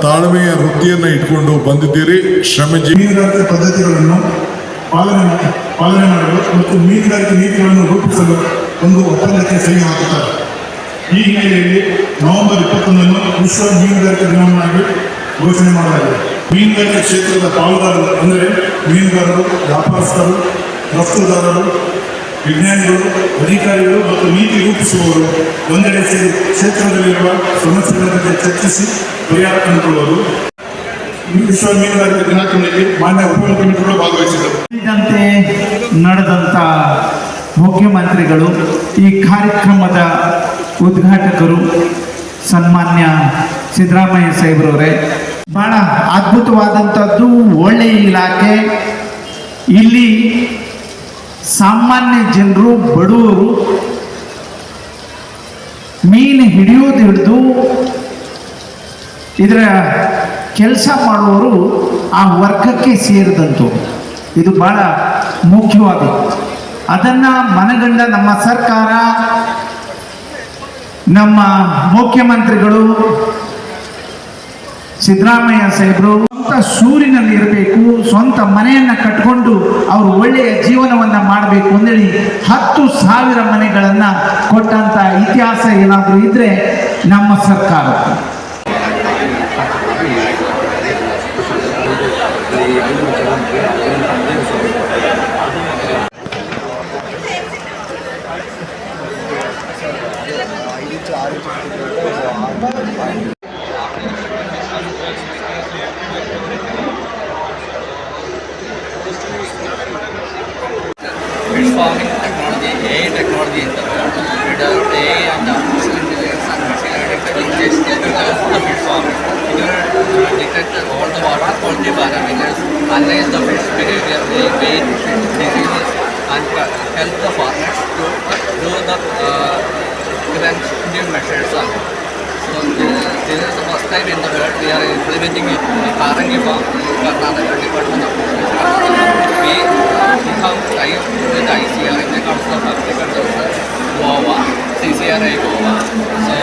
ತಾಳ್ಮೆಯ ವೃತ್ತಿಯನ್ನು ಇಟ್ಕೊಂಡು ಬಂದಿದ್ದೀರಿ. ಶ್ರಮಜೀವಿ ಮೀನುಗಾರಿಕೆ ಪದ್ಧತಿಗಳನ್ನು ಪಾಲನೆ ಮಾಡಲು ಮತ್ತು ಮೀನುಗಾರಿಕೆ ನೀತಿಗಳನ್ನು ರೂಪಿಸಲು ಒಂದು ಒಪ್ಪಂದಕ್ಕೆ ಸಹಿ ಹಾಕುತ್ತಾರೆ. ಈ ಹಿನ್ನೆಲೆಯಲ್ಲಿ ನವೆಂಬರ್ 21 ವಿಶ್ವ ಮೀನುಗಾರಿಕೆ ದಿನವನ್ನಾಗಿ ಘೋಷಣೆ ಮಾಡಲಾಗಿದೆ. ಮೀನುಗಾರಿಕೆ ಕ್ಷೇತ್ರದ ಪಾಲುದಾರರು ಅಂದರೆ ಮೀನುಗಾರರು, ವ್ಯಾಪಾರಸ್ಥರು, ರಫ್ತುದಾರರು, ವಿಜ್ಞಾನಿಗಳು, ಅಧಿಕಾರಿಗಳು ಮತ್ತು ನೀತಿ ರೂಪಿಸುವವರು ಒಂದೆಡೆ ಸೇರಿ ಕ್ಷೇತ್ರದಲ್ಲಿರುವ ಸಮಸ್ಯೆಗಳ ಬಗ್ಗೆ ಚರ್ಚಿಸಿ ಪರಿಹಾರ ಕಂಡುಕೊಳ್ಳುವುದು. ವಿಶ್ವ ಮೀನುಗಾರಿಕೆ ದಿನಾಚರಣೆಯಲ್ಲಿ ಮಾನ್ಯ ಉಪಮುಖ್ಯಮಂತ್ರಿಗಳು ಭಾಗವಹಿಸಿದರು. ನಡೆದಂಥ ಮುಖ್ಯಮಂತ್ರಿಗಳು, ಈ ಕಾರ್ಯಕ್ರಮದ ಉದ್ಘಾಟಕರು ಸನ್ಮಾನ್ಯ ಸಿದ್ದರಾಮಯ್ಯ ಸಾಹೇಬ್ರವರೇ, ಬಹಳ ಅದ್ಭುತವಾದಂಥದ್ದು. ಒಳ್ಳೆಯ ಇಲಾಖೆ. ಇಲ್ಲಿ ಸಾಮಾನ್ಯ ಜನರು, ಬಡವರು ಮೀನು ಹಿಡಿಯೋದು ಹಿಡಿದು ಇದರ ಕೆಲಸ ಮಾಡುವವರು ಆ ವರ್ಗಕ್ಕೆ ಸೇರಿದಂತು. ಇದು ಬಹಳ ಮುಖ್ಯವಾದದ್ದು. ಅದನ್ನು ಮನಗಂಡ ನಮ್ಮ ಸರ್ಕಾರ, ನಮ್ಮ ಮುಖ್ಯಮಂತ್ರಿಗಳು ಸಿದ್ದರಾಮಯ್ಯ ಸಾಹೇಬರು ಸ್ವಂತ ಸೂರಿನಲ್ಲಿ ಇರಬೇಕು, ಸ್ವಂತ ಮನೆಯನ್ನು ಕಟ್ಕೊಂಡು ಅವರು ಒಳ್ಳೆಯ ಜೀವನವನ್ನು ಮಾಡಬೇಕು ಅಂದೇಳಿ 10,000 ಮನೆಗಳನ್ನು ಕೊಟ್ಟಂಥ ಇತಿಹಾಸ ಏನಾದರೂ ಇದ್ದರೆ ನಮ್ಮ ಸರ್ಕಾರ. Fish farming technology, AI technology in the world. We developed AI and artificial intelligence and machine learning technologies to develop the fish farming. It will detect all the water quality parameters, analyze the fish behavior, weight, fish diseases, and help the farmers to do the preventive measures. So this is the first time in the world we are implementing it. Harangi farm, Karnataka Department of we have tied with ICR in the Council of Agriculture Research, Goa, CCRI Goa. So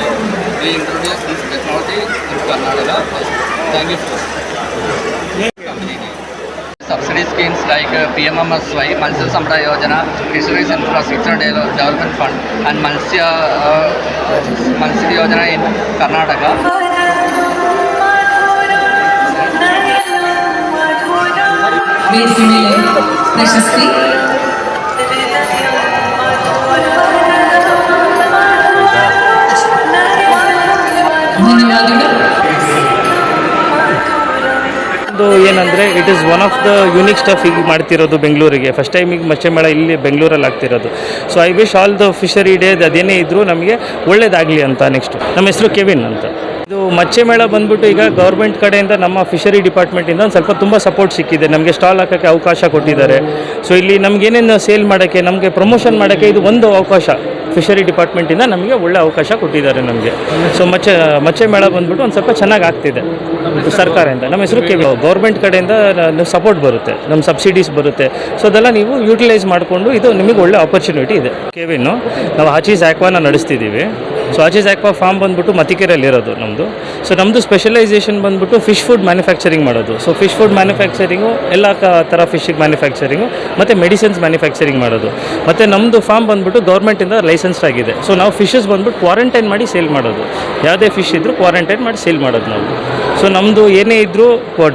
we introduced this technology in Karnataka first. Thank you. Subsidy schemes like PMMSY, Matsya Sampada Yojana, Fisheries Infrastructure Development Fund, and Matsya Yojana in Karnataka. ಪ್ರಶಸ್ತಿ ಏನಂದರೆ it is one of the unique stuff ಈಗ ಮಾಡ್ತಿರೋದು ಬೆಂಗಳೂರಿಗೆ. First time ಈಗ ಮಚ್ಚೆ ಮೇಳ ಇಲ್ಲಿ ಬೆಂಗಳೂರಲ್ಲಿ ಆಗ್ತಿರೋದು. So I wish all the fishery day ಅದೇನೇ ಇದ್ದರೂ ನಮಗೆ ಒಳ್ಳೇದಾಗಲಿ ಅಂತ. ನೆಕ್ಸ್ಟ್ ನಮ್ಮ ಹೆಸರು ಕೆವಿನ್ ಅಂತ. ಇದು ಮಚ್ಚೆ ಮೇಳ ಬಂದ್ಬಿಟ್ಟು ಈಗ ಗೌರ್ಮೆಂಟ್ ಕಡೆಯಿಂದ ನಮ್ಮ ಫಿಶರಿ ಡಿಪಾರ್ಟ್ಮೆಂಟಿಂದ ಒಂದು ಸ್ವಲ್ಪ ತುಂಬ ಸಪೋರ್ಟ್ ಸಿಕ್ಕಿದೆ. ನಮಗೆ ಸ್ಟಾಲ್ ಹಾಕೋಕ್ಕೆ ಅವಕಾಶ ಕೊಟ್ಟಿದ್ದಾರೆ. ಸೊ ಇಲ್ಲಿ ನಮಗೇನೇನು ಸೇಲ್ ಮಾಡೋಕ್ಕೆ, ನಮಗೆ ಪ್ರಮೋಷನ್ ಮಾಡೋಕ್ಕೆ ಇದು ಒಂದು ಅವಕಾಶ ಫಿಶರಿ ಡಿಪಾರ್ಟ್ಮೆಂಟಿಂದ ನಮಗೆ ಒಳ್ಳೆ ಅವಕಾಶ ಕೊಟ್ಟಿದ್ದಾರೆ ನಮಗೆ. ಸೊ ಮಚ್ಚೆ ಮೇಳ ಬಂದ್ಬಿಟ್ಟು ಒಂದು ಸ್ವಲ್ಪ ಚೆನ್ನಾಗಿ ಆಗ್ತಿದೆ ಸರ್ಕಾರದಿಂದ. ನಮ್ಮ ಹೆಸರು ಗೌರ್ಮೆಂಟ್ ಕಡೆಯಿಂದ ಸಪೋರ್ಟ್ ಬರುತ್ತೆ, ನಮ್ಮ ಸಬ್ಸಿಡೀಸ್ ಬರುತ್ತೆ. ಸೊ ಅದೆಲ್ಲ ನೀವು ಯೂಟಿಲೈಸ್ ಮಾಡಿಕೊಂಡು ಇದು ನಿಮಗೆ ಒಳ್ಳೆ ಆಪರ್ಚುನಿಟಿ ಇದೆ. ಕೆವಿನ್ನು ನಾವು ಆಚೀಸ್ ಆಕ್ವಾನ ನಡೆಸ್ತಿದ್ದೀವಿ. ಸೊ ಆಚೀಸ್ ಆಕ್ವಾ ಫಾರ್ಮ್ ಬಂದ್ಬಿಟ್ಟು ಮತಿಕೆರೆಯಲ್ಲಿರೋದು ನಮ್ಮದು. ಸೊ ನಮ್ಮದು ಸ್ಪೆಷಲೈಸೇಷನ್ ಬಂದ್ಬಿಟ್ಟು ಫಿಶ್ ಫುಡ್ ಮ್ಯಾನುಫ್ಯಾಕ್ಚರಿಂಗ್ ಮಾಡೋದು. ಸೊ ಫಿಶ್ ಫುಡ್ ಮ್ಯಾನುಫ್ಯಾಕ್ಚರಿಂಗು ಎಲ್ಲ ಥರ ಫಿಶಿಗೆ ಮ್ಯಾನುಫ್ಯಾಕ್ಚರಿಂಗು ಮತ್ತು ಮೆಡಿಸಿನ್ಸ್ ಮ್ಯಾನುಫ್ಯಾಕ್ಚರಿಂಗ್ ಮಾಡೋದು. ಮತ್ತು ನಮ್ಮದು ಫಾರ್ಮ್ ಬಂದ್ಬಿಟ್ಟು ಗೌರ್ಮೆಂಟಿಂದ ಲೈಸೆನ್ಸ್ಡ್ ಆಗಿದೆ. ಸೊ ನಾವು ಫಿಶಸ್ ಬಂದ್ಬಿಟ್ಟು ಕ್ವಾರಂಟೈನ್ ಮಾಡಿ ಸೇಲ್ ಮಾಡೋದು. ಯಾವುದೇ ಫಿಶ್ ಇದ್ದರೂ ಕ್ವಾರಂಟೈನ್ ಮಾಡಿ ಸೇಲ್ ಮಾಡೋದು ನಾವು. ಸೊ ನಮ್ಮದು ಏನೇ ಇದ್ದರೂ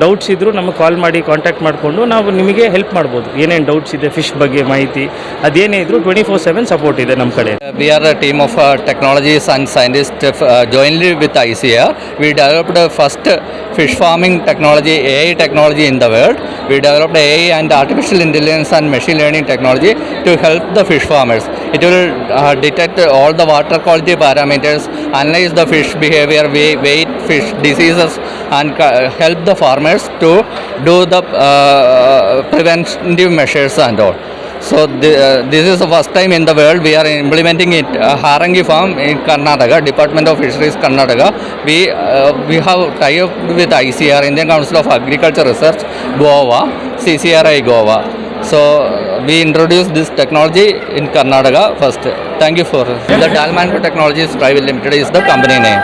ಡೌಟ್ಸ್ ಇದ್ದರೂ ನಮಗೆ ಕಾಲ್ ಮಾಡಿ ಕಾಂಟ್ಯಾಕ್ಟ್ ಮಾಡಿಕೊಂಡು ನಾವು ನಿಮಗೆ ಹೆಲ್ಪ್ ಮಾಡ್ಬೋದು. ಏನೇನು ಡೌಟ್ಸ್ ಇದೆ ಫಿಶ್ ಬಗ್ಗೆ ಮಾಹಿತಿ ಅದೇನೇ ಇದ್ದರೂ 24/7 ಸಪೋರ್ಟ್ ಇದೆ ನಮ್ಮ ಕಡೆ. We are a team of technologists and scientists jointly with ICR. We developed the first fish farming technology, AI technology in the world. We developed AI and artificial intelligence and machine learning technology to help the fish farmers. It will detect all the water quality parameters, analyze the fish behavior, weight, fish diseases, and help the farmers to do the preventive measures and all. So this is the first time in the world we are implementing it. Harangi farm in Karnataka, Department of Fisheries Karnataka. We have tie up with ICR, Indian Council of Agriculture Research, Goa, CCRI Goa. So we introduced this technology in Karnataka first. Thank you for the Dalmanco Technologies Private Limited is the company name.